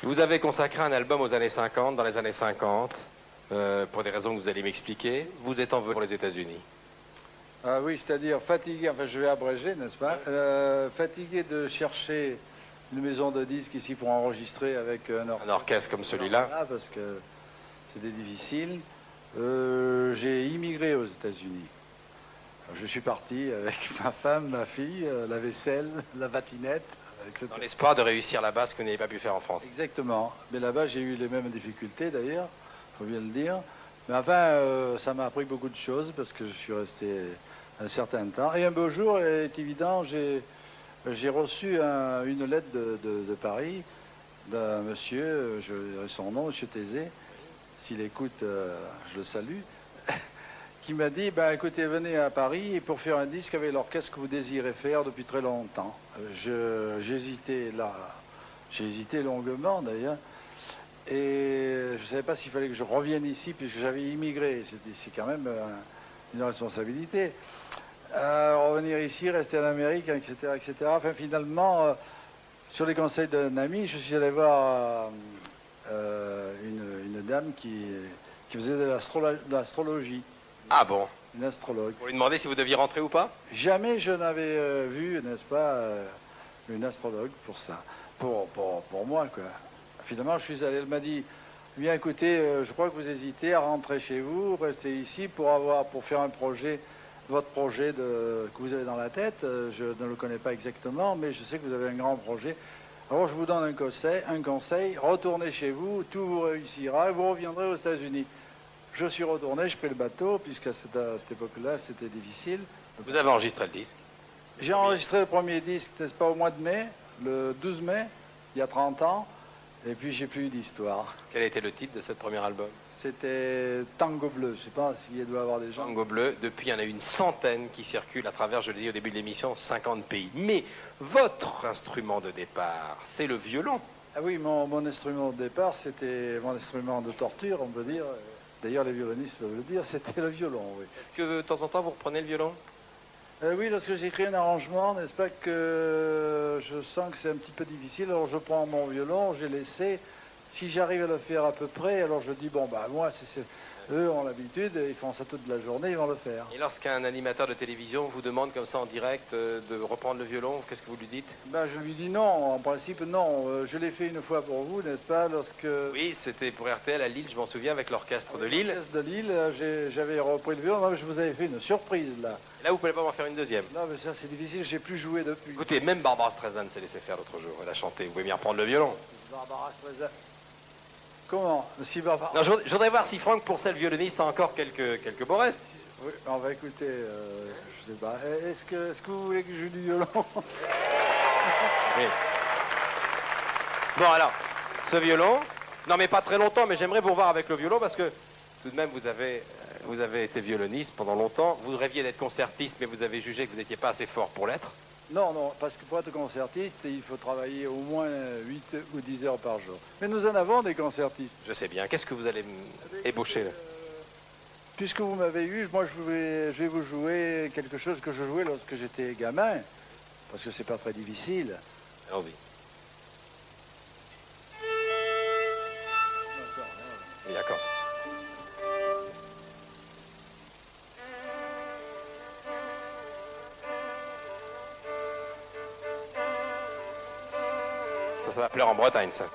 Vous avez consacré un album aux années 50, dans les années 50, pour des raisons que vous allez m'expliquer. Vous êtes envolé pour les États-Unis. Ah oui, c'est-à-dire fatigué, enfin je vais abréger, n'est-ce pas, fatigué de chercher une maison de disques ici pour enregistrer avec Un orchestre comme celui-là. Parce que c'était difficile. J'ai immigré aux États-Unis. Je suis parti avec ma femme, ma fille, la vaisselle, la patinette, etc. Dans l'espoir de réussir là-bas ce que vous n'avez pas pu faire en France. Exactement. Mais là-bas, j'ai eu les mêmes difficultés d'ailleurs, il faut bien le dire. Mais enfin, ça m'a appris beaucoup de choses parce que je suis resté un certain temps. Et un beau jour, il est évident, j'ai reçu une lettre de Paris d'un monsieur, je dirai son nom, monsieur Thésée. S'il écoute, je le salue. Qui m'a dit, ben, écoutez, venez à Paris pour faire un disque avec l'orchestre que vous désirez faire depuis très longtemps. J'hésitais là, j'ai hésité longuement d'ailleurs, et je ne savais pas s'il fallait que je revienne ici puisque j'avais immigré. C'est quand même une responsabilité. Revenir ici, rester en Amérique, etc., etc. Enfin, finalement, sur les conseils d'un ami, je suis allé voir une dame qui faisait de l'astrologie. Ah bon? Une astrologue. Pour lui demander si vous deviez rentrer ou pas? Jamais je n'avais vu, n'est-ce pas, une astrologue pour ça. Pour moi, quoi. Finalement, je suis allé, elle m'a dit, bien écoutez, je crois que vous hésitez à rentrer chez vous, rester ici pour faire un projet, votre projet que vous avez dans la tête. Je ne le connais pas exactement, mais je sais que vous avez un grand projet. Alors je vous donne un conseil, retournez chez vous, tout vous réussira et vous reviendrez aux États-Unis. Je suis retourné, je pris le bateau, puisqu'à cette époque-là, c'était difficile. Vous avez enregistré le disque? J'ai enregistré le premier disque, n'est-ce pas, au mois de mai, le 12 mai, il y a 30 ans, et puis j'ai plus eu d'histoire. Quel était le titre de ce premier album? C'était Tango Bleu, je ne sais pas s'il doit y avoir des gens. Tango Bleu, depuis il y en a une centaine qui circulent à travers, je l'ai dit au début de l'émission, 50 pays. Mais votre instrument de départ, c'est le violon. Ah oui, mon instrument de départ, c'était mon instrument de torture, on peut dire. D'ailleurs, les violonistes peuvent le dire, c'était le violon, oui. Est-ce que de temps en temps, vous reprenez le violon? Oui, lorsque j'écris un arrangement, n'est-ce pas, que je sens que c'est un petit peu difficile, alors je prends mon violon, j'ai laissé. Si j'arrive à le faire à peu près, alors je dis, bon, bah moi, eux ont l'habitude, ils font ça toute la journée, ils vont le faire. Et lorsqu'un animateur de télévision vous demande comme ça en direct de reprendre le violon, qu'est-ce que vous lui dites? Ben, je lui dis non, en principe non. Je l'ai fait une fois pour vous, n'est-ce pas, lorsque... Oui, c'était pour RTL à Lille, je m'en souviens, avec l'orchestre de Lille. L'orchestre de Lille, j'avais repris le violon, non, mais je vous avais fait une surprise, là. Et là, vous ne pouvez pas m'en faire une deuxième. Non, mais ça, c'est difficile, j'ai plus joué depuis. Écoutez, même Barbara Streisand s'est laissée faire l'autre jour, elle a chanté. Vous pouvez m'y reprendre le violon? Barbara Streisand. Comment? Si Barbara... Non, je voudrais voir si Franck Pourcel, violoniste, a encore quelques beaux restes. Oui, on va écouter, je sais pas. Est-ce que vous voulez que je joue du violon? Oui. Bon, alors, ce violon, non mais pas très longtemps, mais j'aimerais vous revoir avec le violon parce que tout de même vous avez été violoniste pendant longtemps. Vous rêviez d'être concertiste, mais vous avez jugé que vous n'étiez pas assez fort pour l'être. Non, parce que pour être concertiste, il faut travailler au moins 8 ou 10 heures par jour. Mais nous en avons des concertistes. Je sais bien. Qu'est-ce que vous allez ébaucher là? Puisque vous m'avez eu, moi je vais vous jouer quelque chose que je jouais lorsque j'étais gamin, parce que c'est pas très difficile. Allons-y. Oui, d'accord. Ça va plaire en Bretagne, ça.